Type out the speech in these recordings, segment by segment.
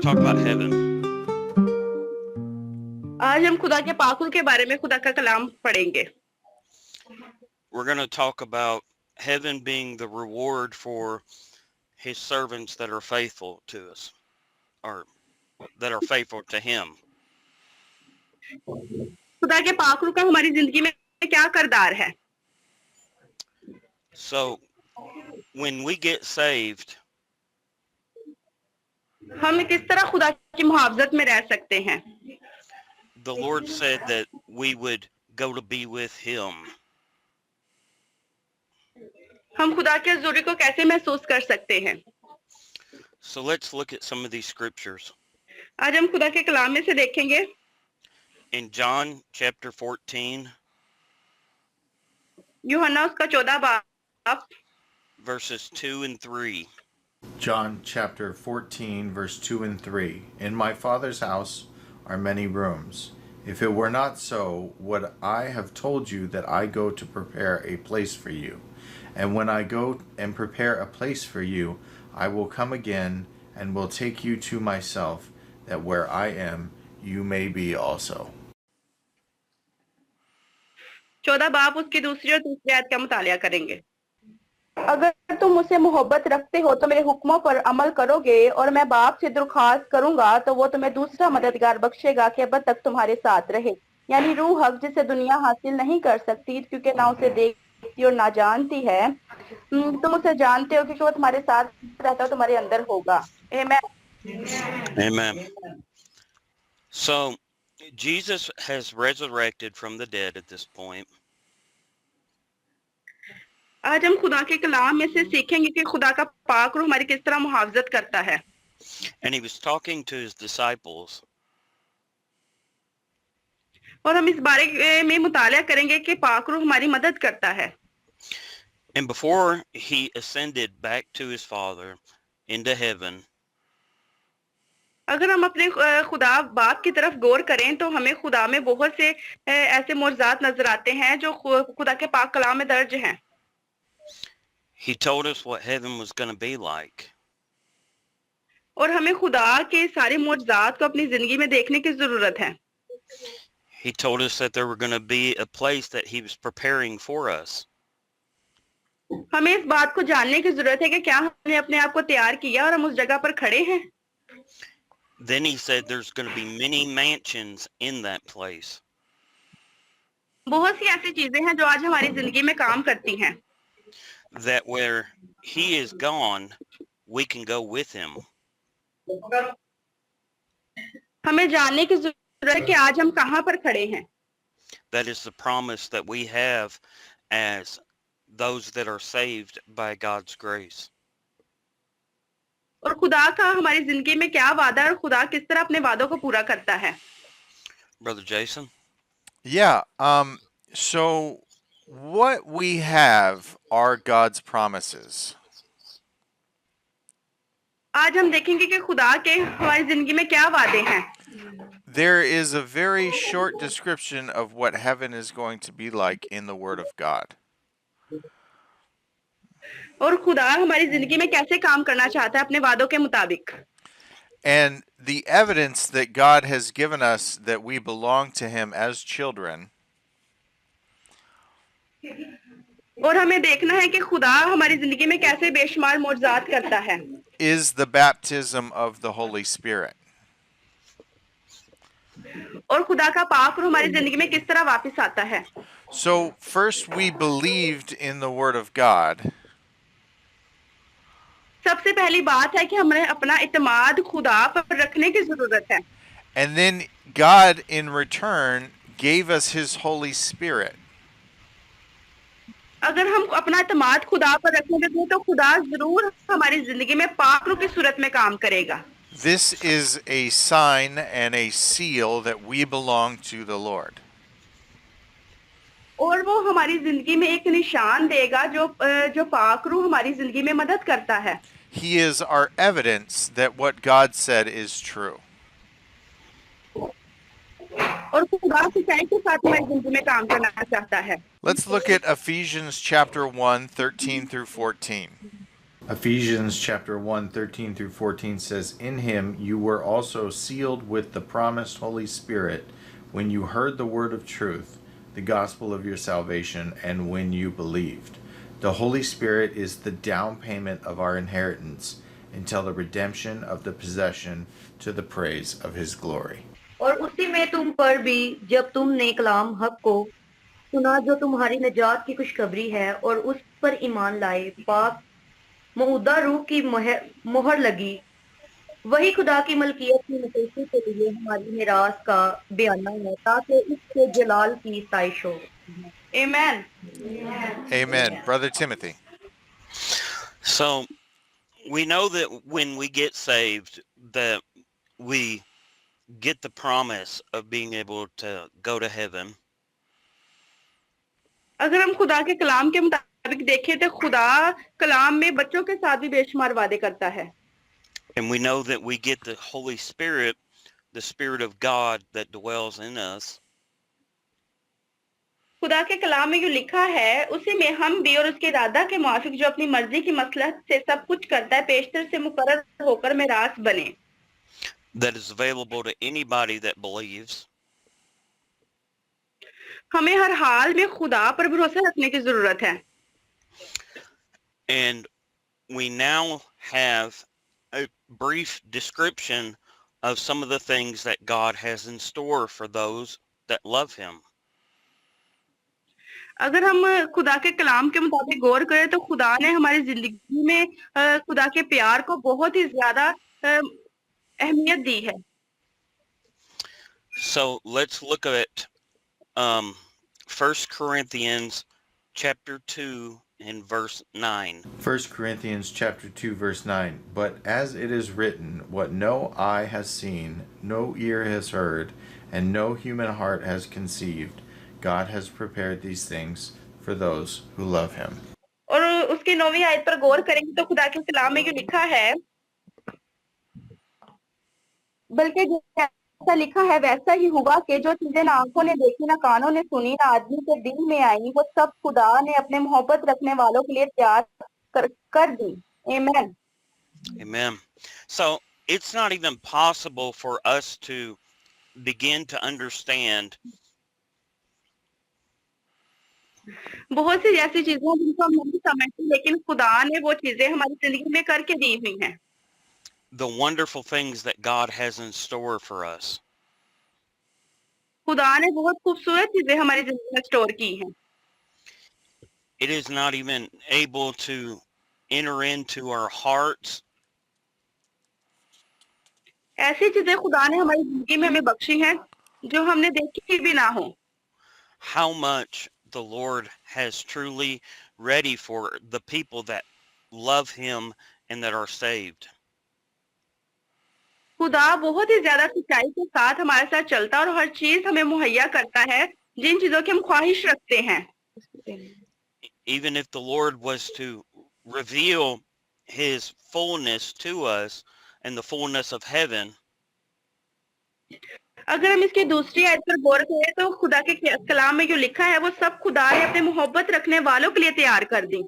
to talk about heaven. आज हम खुदा के पाकुल के बारे में खुदा का कलाम पढ़ेंगे. We're going to talk about heaven being the reward for his servants that are faithful to us, or that are faithful to him. खुदा के पाकुल का हमारी जिंदगी में क्या किरदार है? So when we get saved, हम किस तरह खुदा की मुहाफ़ज़त में रह सकते हैं? the Lord said that we would go to be with him. हम खुदा के हुज़ूरी को कैसे महसूस कर सकते हैं? So let's look at some of these scriptures. आज हम खुदा के कलाम में से देखेंगे. In John chapter 14, यूहन्ना उसका 14 बाब verses 2 and 3. John chapter 14, verse 2 and 3. In my Father's house are many rooms. If it were not so, would I have told you that I go to prepare a place for you? And when I go and prepare a place for you, I will come again and will take you to myself, that where I am, you may be also. 14 बाब उसकी दूसरी और तीसरी आयत का मुतालिया करेंगे. अगर तुम मुझसे मोहब्बत रखते हो तो मेरे हुक्मों पर अमल करोगे और मैं बाप से दरख्वास्त करूंगा तो वो तुम्हें दूसरा मददगार बख्शेगा कि अब तक तुम्हारे साथ रहे, यानी रूह हक जिसे दुनिया हासिल नहीं कर सकती क्योंकि ना उसे देखती और ना जानती है. तुम उसे जानते हो क्योंकि वो तुम्हारे साथ रहता है, तुम्हारे अंदर होगा. Amen. So Jesus has resurrected from the dead at this point. आज हम खुदा के कलाम में से सीखेंगे कि खुदा का पाक रूह हमारी किस तरह मुहाफ़ज़त करता है. And he was talking to his disciples. और हम इस बारे में मुतालिया करेंगे कि पाक रूह हमारी मदद करता है. And before he ascended back to his Father into heaven, अगर हम अपने खुदा बाप की तरफ गौर करें तो हमें खुदा में बहुत से ऐसे मोज़ात नजर आते हैं जो खुदा के पाक कलाम में दर्ज हैं. he told us what heaven was going to be like. और हमें खुदा के सारे मोज़ात को अपनी जिंदगी में देखने की जरूरत है. He told us that there were going to be a place that he was preparing for us. हमें इस बात को जानने की जरूरत है कि क्या हमने अपने आप को तैयार किया और हम उस जगह पर खड़े हैं. Then he said there's going to be many mansions in that place. बहुत सी ऐसी चीजें हैं जो आज हमारी जिंदगी में काम करती हैं. That where he is gone, we can go with him. हमें जानने की जरूरत है कि आज हम कहाँ पर खड़े हैं. That is the promise that we have as those that are saved by God's grace. और खुदा का हमारी जिंदगी में क्या वादा है और खुदा किस तरह अपने वादों को पूरा करता है. Brother Jason? Yeah, so what we have are God's promises. आज हम देखेंगे कि खुदा के हमारी जिंदगी में क्या वादे हैं. There is a very short description of what heaven is going to be like in the Word of God. और खुदा हमारी जिंदगी में कैसे काम करना चाहता है अपने वादों के मुताबिक. And the evidence that God has given us that we belong to Him as children और हमें देखना है कि खुदा हमारी जिंदगी में कैसे बेशुमार मोज़ात करता है. is the baptism of the Holy Spirit. और खुदा का पाक रूह हमारी जिंदगी में किस तरह वापस आता है. So first we believed in the Word of God. सबसे पहली बात है कि हमें अपना इत्मीद खुदा पर रखने की जरूरत है. And then God in return gave us His Holy Spirit. अगर हम अपना इत्मीद खुदा पर रखेंगे तो खुदा जरूर हमारी जिंदगी में पाक रूह की सूरत में काम करेगा. This is a sign and a seal that we belong to the Lord. और वो हमारी जिंदगी में एक निशान देगा जो पाक रूह हमारी जिंदगी में मदद करता है. He is our evidence that what God said is true. और खुदा सच्चाई के साथ हमारी जिंदगी में काम करना चाहता है. Let's look at Ephesians chapter 1, 13 through 14. Ephesians chapter 1, 13 through 14 says, In him you were also sealed with the promised Holy Spirit when you heard the word of truth, the gospel of your salvation, and when you believed. The Holy Spirit is the down payment of our inheritance until the redemption of the possession to the praise of his glory. और उसी में तुम पर भी जब तुमने कलाम हक को सुना जो तुम्हारी नजात की खुशखबरी है और उस पर ईमान लाए, पाक मऊदा रूह की मोहर लगी, वही खुदा की मलकियत की नसैती के लिए हमारी मिरास का बयाना है ताकि इसके जलाल की साइश हो. Amen. Amen. Brother Timothy. So we know that when we get saved, that we get the promise of being able to go to heaven. अगर हम खुदा के कलाम के मुताबिक देखें तो खुदा कलाम में बच्चों के साथ भी बेशुमार वादे करता है. And we know that we get the Holy Spirit, the Spirit of God that dwells in us. खुदा के कलाम में जो लिखा है उसी में हम भी और उसके इरादा के मुआफिक जो अपनी मर्जी की मसलहत से सब कुछ करता है पेशतर से मुकर्रर होकर मिरास बने. That is available to anybody that believes. हमें हर हाल में खुदा पर भरोसा रखने की जरूरत है. And we now have a brief description of some of the things that God has in store for those that love him. अगर हम खुदा के कलाम के मुताबिक गौर करें तो खुदा ने हमारी जिंदगी में खुदा के प्यार को बहुत ही ज्यादा अहमियत दी है. So let's look at 1 Corinthians chapter 2 and verse 9. 1 Corinthians chapter 2 verse 9. But as it is written, what no eye has seen, no ear has heard, and no human heart has conceived, God has prepared these things for those who love him. और उसकी 9वीं आयत पर गौर करेंगे तो खुदा के कलाम में जो लिखा है, बल्कि जैसा लिखा है वैसा ही हुआ कि जो चीजें ना आंखों ने देखी ना कानों ने सुनी ना आदमी के दिल में आई, वो सब खुदा ने अपने मोहब्बत रखने वालों के लिए तैयार कर दी. Amen. Amen. So it's not even possible for us to begin to understand बहुत सी ऐसी चीजें हैं जिनको हम नहीं समझते, लेकिन खुदा ने वो चीजें हमारी जिंदगी में करके दी हुई हैं. the wonderful things that God has in store for us. खुदा ने बहुत खूबसूरत चीजें हमारी जिंदगी में स्टोर की हैं. It is not even able to enter into our hearts. ऐसी चीजें खुदा ने हमारी जिंदगी में हमें बख्शी हैं जो हमने देखी भी ना हो. How much the Lord has truly ready for the people that love him and that are saved. खुदा बहुत ही ज्यादा सच्चाई के साथ हमारे साथ चलता है और हर चीज हमें मुहैया करता है जिन चीजों की हम ख्वाहिश रखते हैं. Even if the Lord was to reveal his fullness to us and the fullness of heaven, अगर हम इसकी दूसरी आयत पर गौर करें तो खुदा के कलाम में जो लिखा है वो सब खुदा ने अपने मोहब्बत रखने वालों के लिए तैयार कर दी.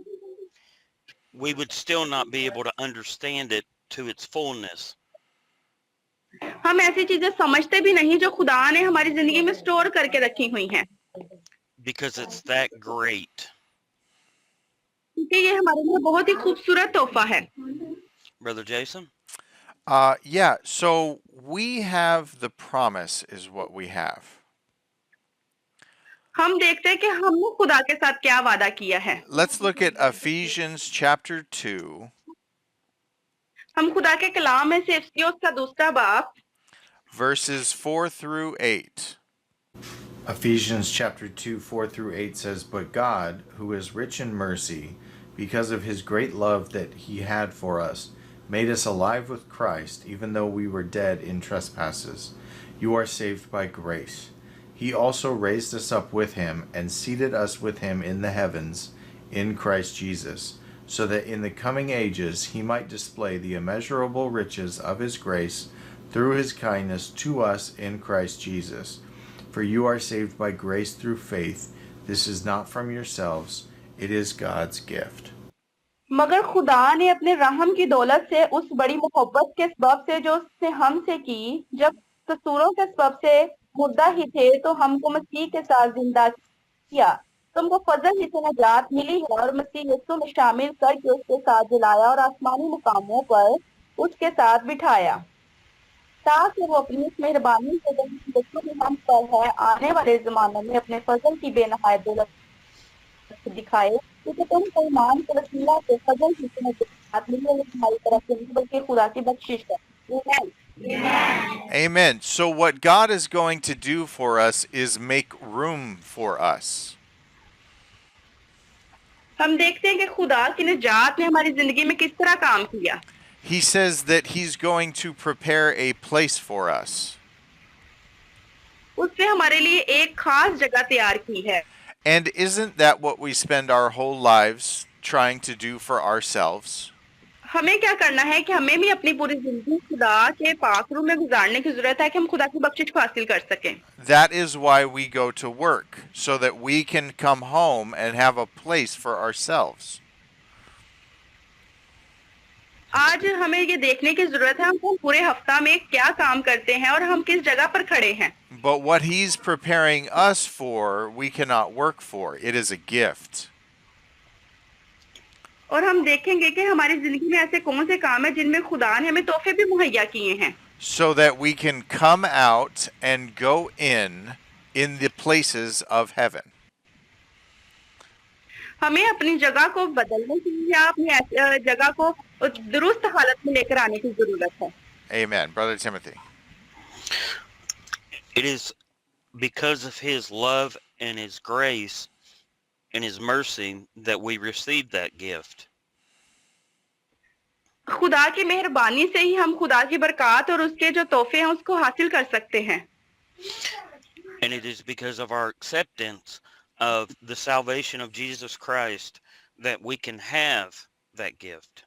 we would still not be able to understand it to its fullness. हम ऐसी चीजें समझते भी नहीं जो खुदा ने हमारी जिंदगी में स्टोर करके रखी हुई हैं, Because it's that great. क्योंकि ये हमारे लिए बहुत ही खूबसूरत तोहफा है. Brother Jason? Yeah, so we have the promise is what we have. हम देखते हैं कि हमने खुदा के साथ क्या वादा किया है. Let's look at Ephesians chapter 2, हम खुदा के कलाम में से इफिसियों का दूसरा बाब verses 4 through 8. Ephesians chapter 2, 4 through 8 says, But God, who is rich in mercy, because of his great love that he had for us, made us alive with Christ, even though we were dead in trespasses. You are saved by grace. He also raised us up with him and seated us with him in the heavens in Christ Jesus, so that in the coming ages he might display the immeasurable riches of his grace through his kindness to us in Christ Jesus. For you are saved by grace through faith. This is not from yourselves, it is God's gift. मगर खुदा ने अपने रहम की दौलत से उस बड़ी मोहब्बत के सबब से जो उसने हमसे की, जब कसूरों के सबब से मुर्दा ही थे तो हमको मसीह के साथ जिंदा किया। तुमको फजल ही से नजात मिली है और मसीह यीशु में शामिल करके उसके साथ दिलाया और आसमानी मुकामों पर उसके साथ बिठाया, ताकि वो अपनी इस मेहरबानी से जो हम पर है आने वाले जमानों में अपने फजल की बेनहायत दौलत दिखाए, क्योंकि तुमको ईमान के वसीला से फजल की नजात मिली है, तुम्हारी तरफ से नहीं बल्कि खुदा की बख्शिश है। Amen. Amen. So, what God is going to do for us is make room for us. हम देखते हैं कि खुदा की निजात ने हमारी जिंदगी में किस तरह काम किया। He says that He's going to prepare a place for us. उसने हमारे लिए एक खास जगह तैयार की है। And isn't that what we spend our whole lives trying to do for ourselves? हमें क्या करना है कि हमें भी अपनी पूरी जिंदगी खुदा के पाकरू में गुजारने की जरूरत है कि हम खुदा की बख्शिश को हासिल कर सकें। That is why we go to work, so that we can come home and have a place for ourselves. आज हमें ये देखने की जरूरत है हम पूरे हफ्ता में क्या काम करते हैं और हम किस जगह पर खड़े हैं। But what He's preparing us for, we cannot work for. It is a gift. और हम देखेंगे कि हमारी जिंदगी में ऐसे कौन से काम हैं जिनमें खुदा ने हमें तोहफे भी मुहैया किए हैं, So that we can come out and go in the places of heaven. हमें अपनी जगह को बदलने की या अपनी जगह को दुरुस्त हालत में लेकर आने की जरूरत है। Amen. Brother Timothy. It is because of his love and his grace and his mercy that we receive that gift. खुदा की मेहरबानी से ही हम खुदा की बरकत और उसके जो तोहफे हैं उसको हासिल कर सकते हैं। And it is because of our acceptance of the salvation of Jesus Christ that we can have that gift.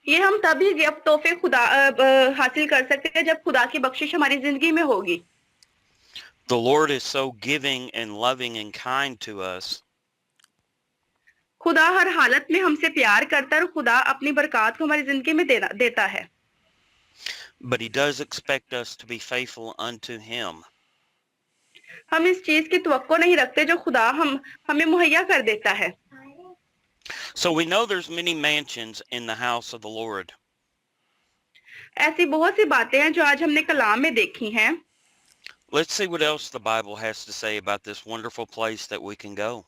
ये हम तभी जब तोहफे खुदा हासिल कर सकते हैं जब खुदा की बख्शिश हमारी जिंदगी में होगी। The Lord is so giving and loving and kind to us. खुदा हर हालत में हमसे प्यार करता है और खुदा अपनी बरकत को हमारी जिंदगी में देता है। But he does expect us to be faithful unto him. हम इस चीज की तवक्को नहीं रखते जो खुदा हमें मुहैया कर देता है। So we know there's many mansions in the house of the Lord. ऐसी बहुत सी बातें हैं जो आज हमने कलाम में देखी हैं। Let's see what else the Bible has to say about this wonderful place that we can go.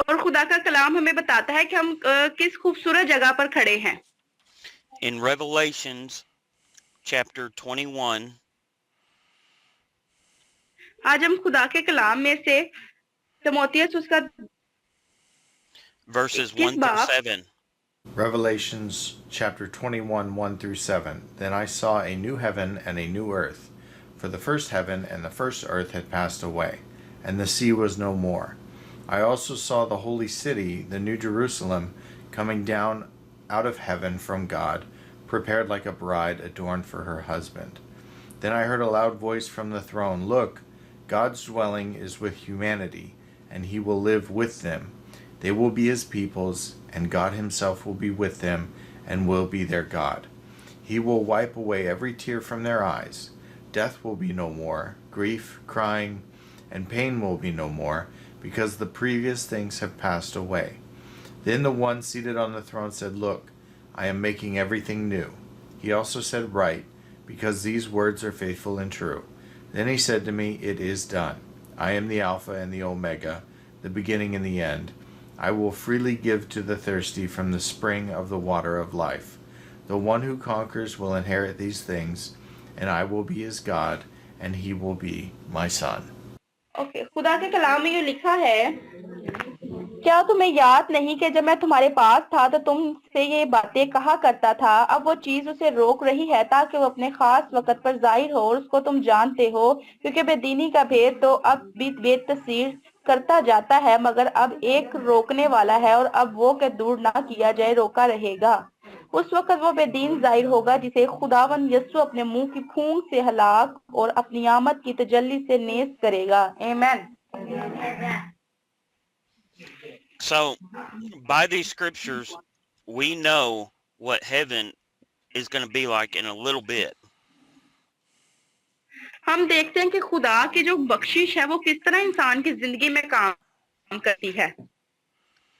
और खुदा का कलाम हमें बताता है कि हम किस खूबसूरत जगह पर खड़े हैं। In Revelations chapter 21, आज हम खुदा के कलाम में से तिमोथियस उसका verses किस 1 through बाब 7. Revelations chapter 21, 1 through 7. Then I saw a new heaven and a new earth, for the first heaven and the first earth had passed away, and the sea was no more. I also saw the holy city, the new Jerusalem, coming down out of heaven from God, prepared like a bride adorned for her husband. Then I heard a loud voice from the throne, "Look, God's dwelling is with humanity, and he will live with them. They will be his peoples, and God himself will be with them and will be their God. He will wipe away every tear from their eyes. Death will be no more, grief, crying, and pain will be no more, because the previous things have passed away." Then the one seated on the throne said, "Look, I am making everything new." He also said, "Write, because these words are faithful and true." Then he said to me, "It is done. I am the Alpha and the Omega, the beginning and the end. I will freely give to the thirsty from the spring of the water of life. The one who conquers will inherit these things, and I will be his God, and he will be my son." Okay, खुदा के कलाम में ये लिखा है, क्या तुम्हें याद नहीं कि जब मैं तुम्हारे पास था तो तुमसे ये बातें कहा करता था? अब वो चीज उसे रोक रही है ताकि वो अपने खास वक्त पर जाहिर हो और उसको तुम जानते हो, क्योंकि बेदीनी का भेद तो अब भी बेतसीर करता जाता है, मगर अब एक रोकने वाला है और अब वो के दूर ना किया जाए रोका रहेगा। उस वक्त वो बेदीन जाहिर होगा जिसे खुदावन यीशु अपने मुंह की फूंक से हलाक और अपनी आमद की तजल्ली से नेस करेगा। आमीन। So by these scriptures, we know what heaven is going to be like in a little bit. हम देखते हैं कि खुदा की जो बख्शिश है वो किस तरह इंसान की जिंदगी में काम करती है.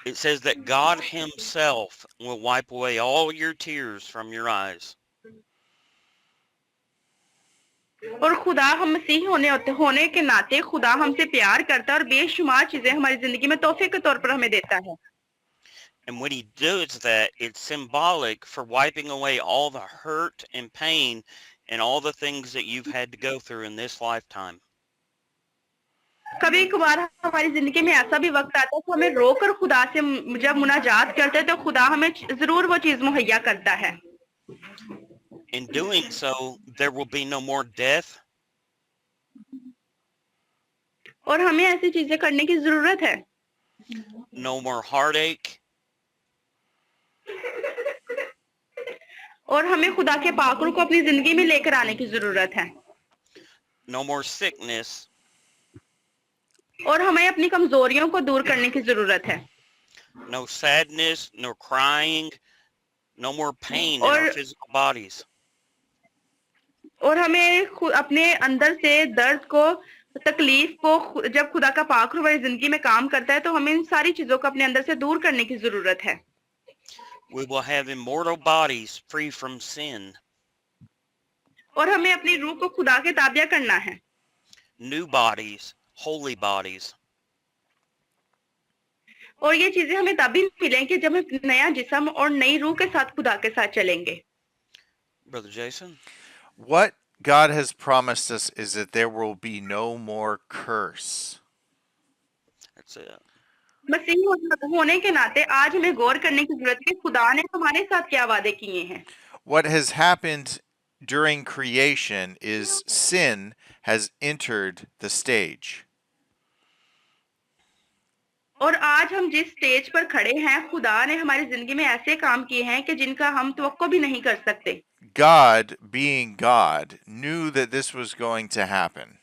It says that God himself will wipe away all your tears from your eyes. और खुदा हम मसीह होने के नाते खुदा हमसे प्यार करता है और बेशुमार चीजें हमारी जिंदगी में तोहफे के तौर पर हमें देता है. And when he does that, it's symbolic for wiping away all the hurt and pain and all the things that you've had to go through in this lifetime. कभी कभार हमारी जिंदगी में ऐसा भी वक्त आता है कि हमें रोकर खुदा से जब मुनाजात करते हैं तो खुदा हमें जरूर वो चीज मुहैया करता है. In doing so, there will be no more death, और हमें ऐसी चीजें करने की जरूरत है. no more heartache, और हमें खुदा के पाकुर को अपनी जिंदगी में लेकर आने की जरूरत है. no more sickness, और हमें अपनी कमजोरियों को दूर करने की जरूरत है. no sadness, no crying, no more pain in Or- our physical bodies. और हमें अपने अंदर से दर्द को तकलीफ को जब खुदा का पाक हमारी जिंदगी में काम करता है तो हमें इन सारी चीजों को अपने अंदर से दूर करने की जरूरत है. We will have immortal bodies free from sin, और हमें अपनी रूह को खुदा के ताबिया करना है. new bodies, holy bodies. और ये चीजें हमें तभी मिलेंगी जब हम नया जिस्म और नई रूह के साथ खुदा के साथ चलेंगे. Brother Jason? What God has promised us is that there will be no more curse. That's it. मसीह होने के नाते आज हमें गौर करने की जरूरत है कि खुदा ने हमारे साथ क्या वादे किए हैं. What has happened during creation is sin has entered the stage. और आज हम जिस स्टेज पर खड़े हैं खुदा ने हमारी जिंदगी में ऐसे काम किए हैं कि जिनका हम तवक्को भी नहीं कर सकते. God, being God, knew that this was going to happen.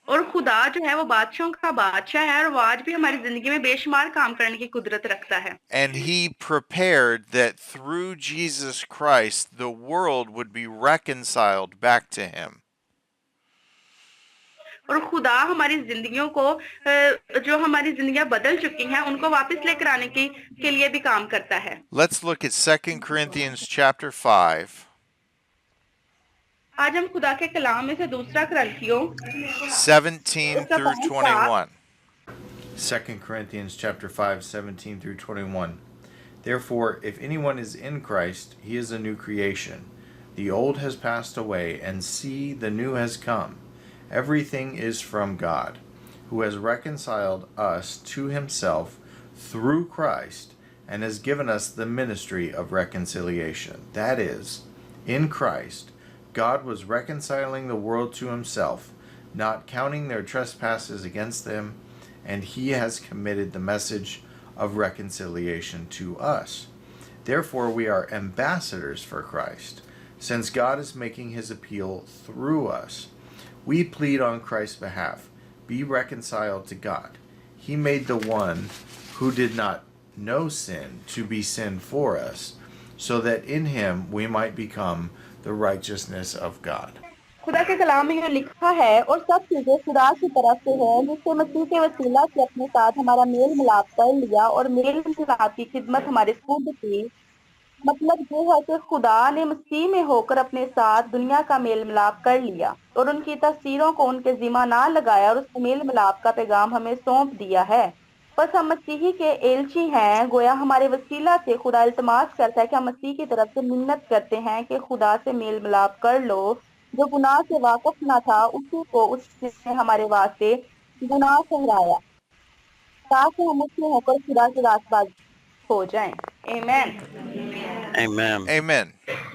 और खुदा जो है वो बादशाहों का बादशाह है और वो आज भी हमारी जिंदगी में बेशुमार काम करने की कुदरत रखता है. And he prepared that through Jesus Christ, the world would be reconciled back to him. और खुदा हमारी जिंदगियों को जो हमारी जिंदगियां बदल चुकी हैं उनको वापस लेकर आने के लिए भी काम करता है. Let's look at 2 Corinthians chapter 5, आज हम खुदा के कलाम में से दूसरा करंथियों 17 through 21. 2 Corinthians chapter 5, 17 through 21. Therefore, if anyone is in Christ, he is a new creation. The old has passed away, and see, the new has come. Everything is from God, who has reconciled us to himself through Christ, and has given us the ministry of reconciliation. That is, in Christ, God was reconciling the world to himself, not counting their trespasses against them, and he has committed the message of reconciliation to us. Therefore, we are ambassadors for Christ, since God is making his appeal through us. We plead on Christ's behalf, be reconciled to God. He made the one who did not know sin to be sin for us, so that in him we might become the righteousness of God. खुदा के कलाम में ये लिखा है और सब चीजें खुदा की तरफ से है जिससे मसीह के वसीला से अपने साथ हमारा मेल मिलाप कर लिया और मेल मिलाप की खिदमत हमारे सुपुर्द की. मतलब ये है कि खुदा ने मसीह में होकर अपने साथ दुनिया का मेल मिलाप कर लिया और उनकी तस्वीरों को उनके जिम्मा ना लगाया और उस मेल मिलाप का पैगाम हमें सौंप दिया है. बस हम मसीही के एलची हैं. गोया हमारे वसीला से खुदा इल्तमास करता है कि हम मसीह की तरफ से मिन्नत करते हैं कि खुदा से मेल मिलाप कर लो. जो गुनाह से वाकिफ ना था उसी को उसने हमारे वास्ते गुनाह ठहराया ताकि हम उसमें होकर खुदा के रास्तबाज हो जाएं. आमीन. Amen. Amen.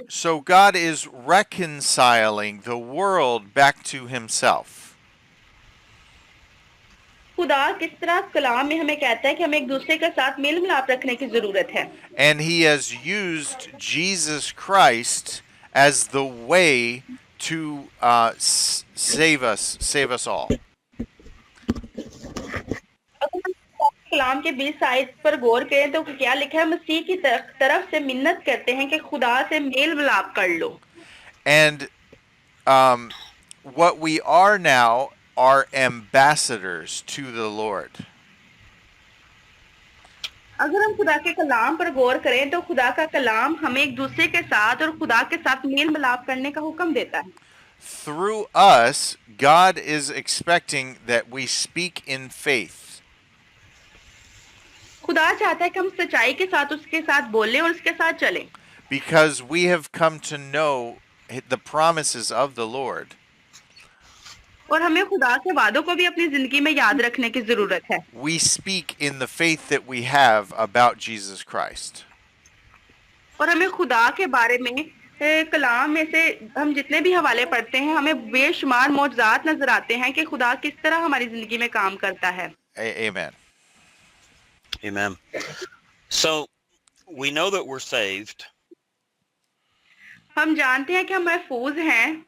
So God is reconciling the world back to himself. खुदा किस तरह कलाम में हमें कहता है कि हमें एक दूसरे के साथ मेल मिलाप रखने की जरूरत है. And he has used Jesus Christ as the way to save us all. कलाम के 20 आयत पर गौर करें तो क्या लिखा है, मसीह की तरफ से मिन्नत करते हैं कि खुदा से मेल मिलाप कर लो। And what we are now are ambassadors to the Lord. अगर हम खुदा के कलाम पर गौर करें तो खुदा का कलाम हमें एक दूसरे के साथ और खुदा के साथ मेल मिलाप करने का हुक्म देता है। Through us, God is expecting that we speak in faith. खुदा चाहता है कि हम सच्चाई के साथ उसके साथ बोलें और उसके साथ चलें, Because we have come to know the promises of the Lord. और हमें खुदा के वादों को भी अपनी जिंदगी में याद रखने की जरूरत है। We speak in the faith that we have about Jesus Christ. और हमें खुदा के बारे में कलाम में से हम जितने भी हवाले पढ़ते हैं, हमें बेशुमार मौजज़ात नजर आते हैं कि खुदा किस तरह हमारी जिंदगी में काम करता है। Amen. Amen. So we know that we're saved. हम जानते हैं कि हम महफूज हैं,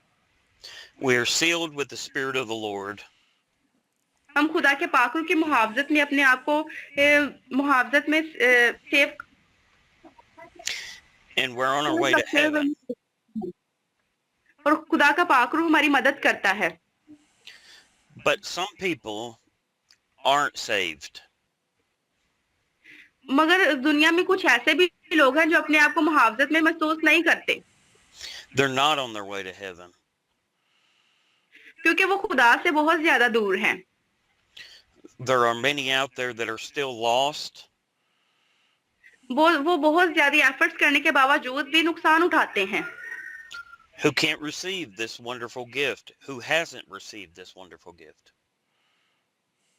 We are sealed with the Spirit of the Lord. हम खुदा के पाकुर की मुहावजत में अपने आप को मुहावजत में save And we're on our way to heaven. और खुदा का पाकुर हमारी मदद करता है। But some people aren't saved. मगर दुनिया में कुछ ऐसे भी लोग हैं जो अपने आप को मुहावजत में महसूस नहीं करते, They're not on their way to heaven. क्योंकि वो खुदा से बहुत ज्यादा दूर हैं। There are many out there that are still lost. वो बहुत ज्यादा एफर्ट्स करने के बावजूद भी नुकसान उठाते हैं, Who can't receive this wonderful gift? Who hasn't received this wonderful gift?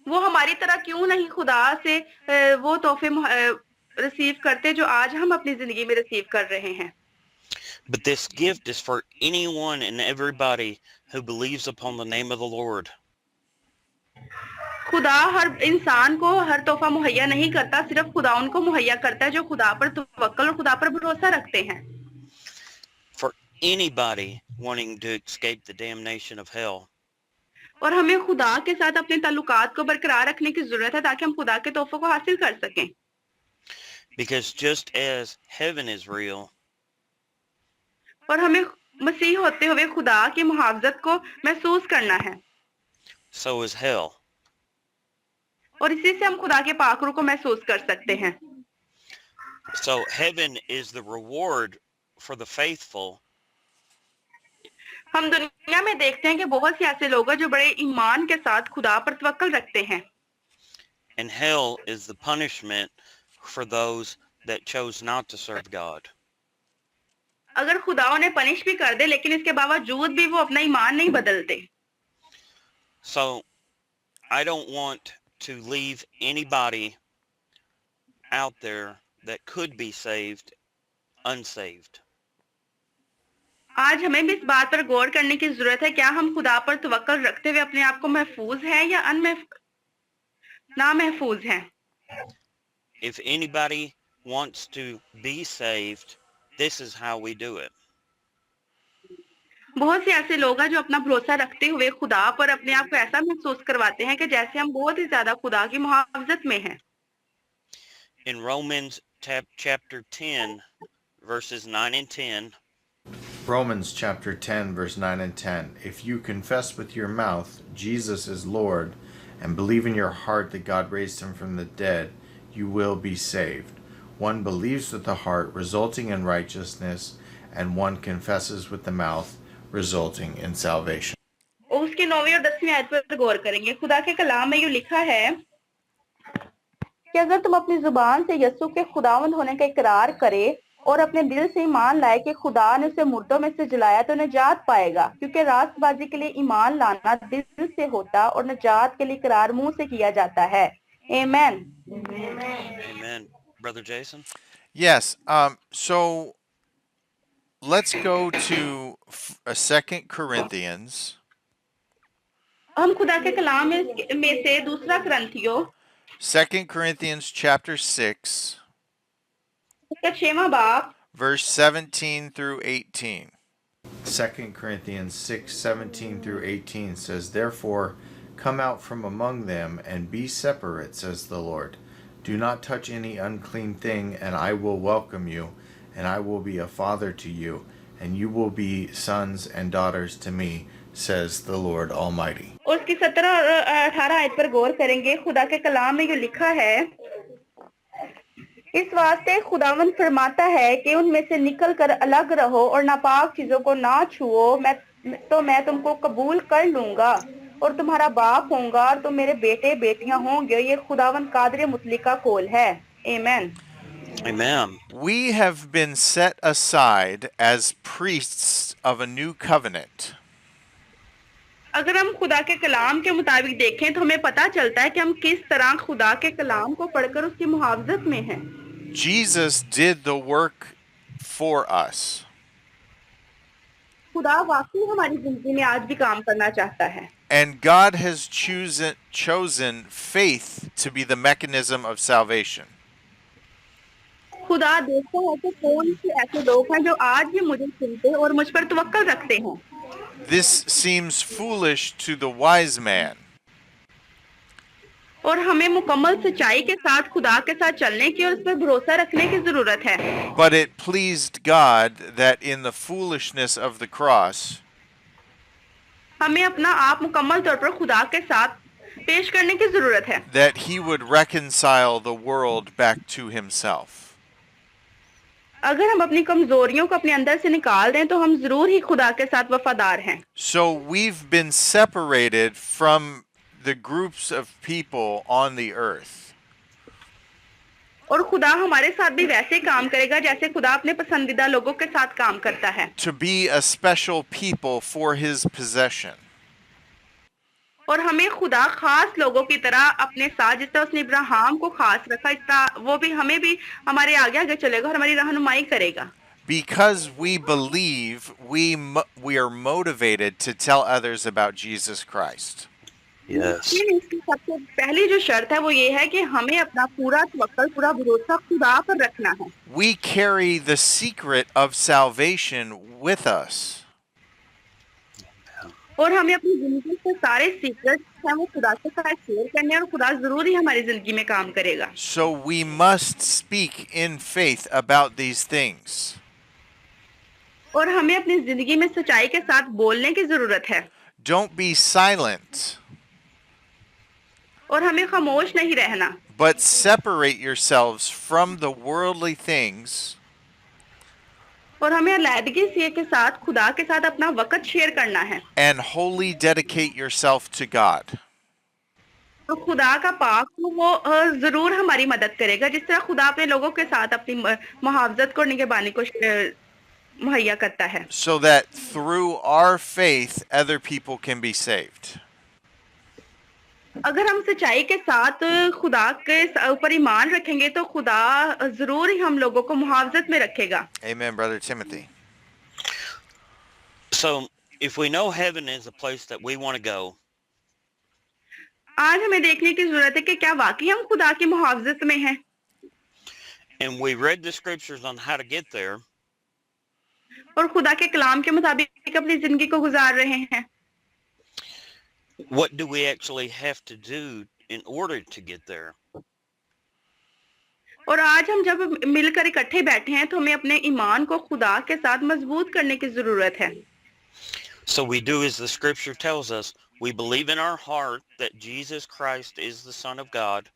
वो हमारी तरह क्यों नहीं खुदा से वो तोहफे रिसीव करते जो आज हम अपनी जिंदगी में रिसीव कर रहे हैं। But this gift is for anyone and everybody who believes upon the name of the Lord. खुदा हर इंसान को हर तोहफा मुहैया नहीं करता, सिर्फ खुदा उनको मुहैया करता है जो खुदा पर तवक्कल और खुदा पर भरोसा रखते हैं। For anybody wanting to escape the damnation of hell. और हमें खुदा के साथ अपने ताल्लुकात को बरकरार रखने की जरूरत है ताकि हम खुदा के तोहफों को हासिल कर सकें। Because just as heaven is real, और हमें मसीह होते हुए खुदा की मुहावजत को महसूस करना है, so is hell. और इसी से हम खुदा के पाकुर को महसूस कर सकते हैं। So heaven is the reward for the faithful. हम दुनिया में देखते हैं कि बहुत से ऐसे लोग हैं जो बड़े ईमान के साथ खुदा पर तवक्कल रखते हैं, And hell is the punishment for those that chose not to serve God. अगर खुदा उन्हें पनिश भी कर दे लेकिन इसके बावजूद भी वो अपना ईमान नहीं बदलते। So I don't want to leave anybody out there that could be saved unsaved. आज हमें भी इस बात पर गौर करने की जरूरत है, क्या हम खुदा पर तवक्कल रखते हुए अपने आप को महफूज हैं या नामहफूज हैं। If anybody wants to be saved, this is how we do it. बहुत से ऐसे लोग हैं जो अपना भरोसा रखते हुए खुदा पर अपने आप को ऐसा महसूस करवाते हैं कि जैसे हम बहुत ही ज्यादा खुदा की मुहावजत में हैं। In Romans chapter 10, verses 9 and 10, Romans chapter 10, verse 9 and 10. If you confess with your mouth Jesus is Lord and believe in your heart that God raised him from the dead, you will be saved. One believes with the heart, resulting in righteousness, and one confesses with the mouth, resulting in salvation. उसकी 9वीं और 10वीं आयत पर गौर करेंगे। खुदा के कलाम में यूं लिखा है कि अगर तुम अपनी जुबान से यीशु के खुदावंद होने का इकरार करे और अपने दिल से ईमान लाए कि खुदा ने उसे मुर्दों में से जलाया तो निजात पाएगा, क्योंकि रास्तबाजी के लिए ईमान लाना दिल से होता और निजात के लिए इकरार मुंह से किया जाता है। आमीन। amen. Brother Jason? Yes. So let's go to 2 Corinthians. हम खुदा के कलाम में से दूसरा करंथियों 2 Corinthians chapter 6, उसका 6वां बाब verse 17 through 18. 2 Corinthians 6, 17 through 18 says, Therefore, come out from among them and be separate, says the Lord. Do not touch any unclean thing, and I will welcome you, and I will be a father to you, and you will be sons and daughters to me, says the Lord Almighty. और उसकी 17 और 18 आयत पर गौर करेंगे। खुदा के कलाम में जो लिखा है, इस वास्ते खुदावन फरमाता है कि उनमें से निकल कर अलग रहो और नापाक चीजों को ना छुओ। मैं तुमको कबूल कर लूंगा और तुम्हारा बाप होऊंगा और तुम मेरे बेटे बेटियां होंगे। ये खुदावन कादर मुतली का कौल है। आमीन। Amen. We have been set aside as priests of a new covenant. अगर हम खुदा के कलाम के मुताबिक देखें तो हमें पता चलता है कि हम किस तरह खुदा के कलाम को पढ़कर उसकी मुहावजत में हैं। Jesus did the work for us. खुदा वाकई हमारी जिंदगी में आज भी काम करना चाहता है। And God has chosen faith to be the mechanism of salvation. खुदा देखता है कि कौन से ऐसे लोग हैं जो आज भी मुझे सुनते और मुझ पर तवक्कल रखते हैं। This seems foolish to the wise man. और हमें मुकम्मल सच्चाई के साथ खुदा के साथ चलने की और उस पर भरोसा रखने की जरूरत है। But it pleased God that in the foolishness of the cross, हमें अपना आप मुकम्मल तौर पर खुदा के साथ पेश करने की जरूरत है, that he would reconcile the world back to himself. अगर हम अपनी कमजोरियों को अपने अंदर से निकाल दें तो हम जरूर ही खुदा के साथ वफादार हैं। So we've been separated from the groups of people on the earth. और खुदा हमारे साथ भी वैसे काम करेगा जैसे खुदा अपने पसंदीदा लोगों के साथ काम करता है। To be a special people for his possession. और हमें खुदा खास लोगों की तरह अपने साथ, जिस तरह उसने इब्राहिम को खास रखा, इस तरह वो भी हमें भी हमारे आगे आगे चलेगा और हमारी रहनुमाई करेगा। Because we believe, we are motivated to tell others about Jesus Christ. Yes. इसकी सबसे पहली जो शर्त है वो ये है कि हमें अपना पूरा तवक्कल, पूरा भरोसा खुदा पर रखना है। We carry the secret of salvation with us. और हमें अपनी जिंदगी के सारे सीक्रेट्स हैं वो खुदा के साथ शेयर करने हैं और खुदा जरूर ही हमारी जिंदगी में काम करेगा। So we must speak in faith about these things. और हमें अपनी जिंदगी में सच्चाई के साथ बोलने की जरूरत है। Don't be silent, और हमें खामोश नहीं रहना, but separate yourselves from the worldly things और हमें अलैदगी से के साथ खुदा के साथ अपना वक्त शेयर करना है। and wholly dedicate yourself to God. तो खुदा का पाक वो जरूर हमारी मदद करेगा, जिस तरह खुदा अपने लोगों के साथ अपनी मुहावजत को निगहबानी को मुहैया करता है। So that through our faith, other people can be saved. अगर हम सच्चाई के साथ खुदा के ऊपर ईमान रखेंगे तो खुदा जरूर ही हम लोगों को मुहावजत में रखेगा। Amen, Brother Timothy. So if we know heaven is a place that we want to go, आज हमें देखने की जरूरत है कि क्या वाकई हम खुदा की मुहावजत में हैं, and we read the scriptures on how to get there, और खुदा के कलाम के मुताबिक अपनी जिंदगी को गुजार रहे हैं, what do we actually have to do in order to get there? और आज हम जब मिलकर इकट्ठे बैठे हैं तो हमें अपने ईमान को खुदा के साथ मजबूत करने की जरूरत है। So we do as the scripture tells us. We believe in our heart that Jesus Christ is the Son of God.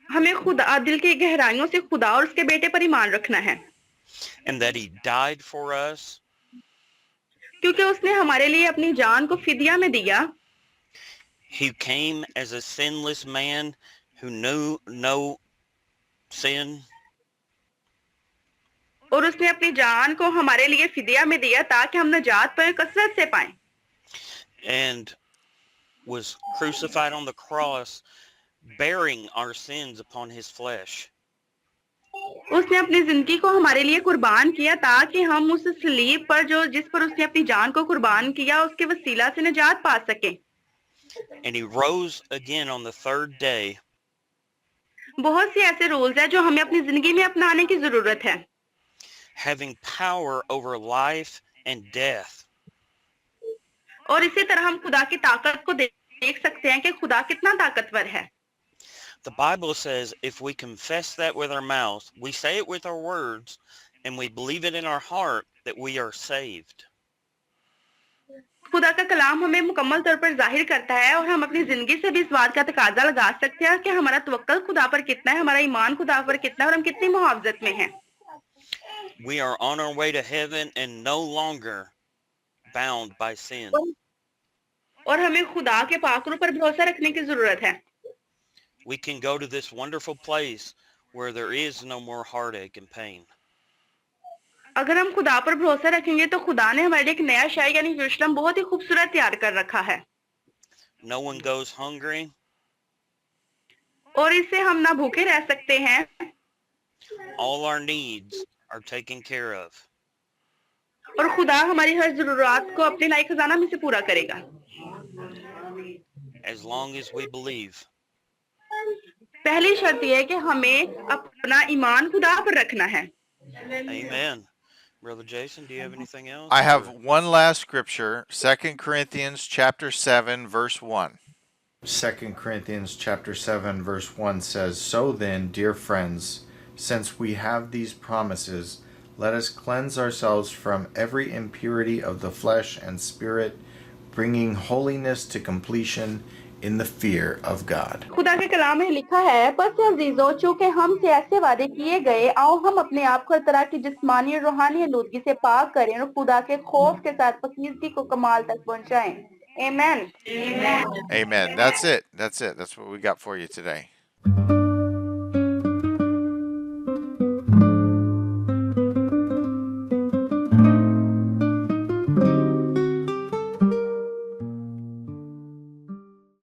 हमें खुदा दिल की गहराइयों से खुदा और उसके बेटे पर ईमान रखना है, And that he died for us. क्योंकि उसने हमारे लिए अपनी जान को फिदिया में दिया। He came as a sinless man who knew no sin. और उसने अपनी जान को हमारे लिए फिदिया में दिया ताकि हम नजात पाएं, कसरत से पाएं। And was crucified on the cross, bearing our sins upon his flesh. उसने अपनी जिंदगी को हमारे लिए कुर्बान किया ताकि हम उस सलीब पर जिस पर उसने अपनी जान को कुर्बान किया उसके वसीला से निजात पा सकें। And he rose again on the third day. बहुत से ऐसे रूल्स हैं जो हमें अपनी जिंदगी में अपनाने की जरूरत है, Having power over life and death. और इसी तरह हम खुदा की ताकत को देख सकते हैं कि खुदा कितना ताकतवर है। The Bible says if we confess that with our mouth, we say it with our words, and we believe it in our heart that we are saved. खुदा का कलाम हमें मुकम्मल तौर पर जाहिर करता है और हम अपनी जिंदगी से भी इस बात का तकाजा लगा सकते हैं कि हमारा तवक्कल खुदा पर कितना है, हमारा ईमान खुदा पर कितना है और हम कितनी मुहावजत में हैं. We are on our way to heaven and no longer bound by sin. और हमें खुदा के पाकरों पर भरोसा रखने की जरूरत है. We can go to this wonderful place where there is no more heartache and pain. अगर हम खुदा पर भरोसा रखेंगे तो खुदा ने हमारे लिए एक नया शहर यानी यरूशलेम बहुत ही खूबसूरत तैयार कर रखा है. No one goes hungry. और इससे हम ना भूखे रह सकते हैं. All our needs are taken care of. और खुदा हमारी हर जरूरत को अपने लायक खजाना में से पूरा करेगा. As long as we believe. पहली शर्त यह है कि हमें अपना ईमान खुदा पर रखना है. Amen. Brother Jason, do you have anything else? I have one last scripture, 2 Corinthians chapter 7 verse 1. 2 Corinthians chapter 7 verse 1 says, "So then, dear friends, since we have these promises, let us cleanse ourselves from every impurity of the flesh and spirit, bringing holiness to completion in the fear of God." खुदा के कलाम में लिखा है, बस अजीजों, चूंकि हमसे ऐसे वादे किए गए, आओ हम अपने आप को हर तरह की जिस्मानी और रूहानी आलूदगी से पाक करें और खुदा के खौफ के साथ पकीज़गी को कमाल तक पहुंचाएं. Amen. Amen. That's it. That's what we got for you today.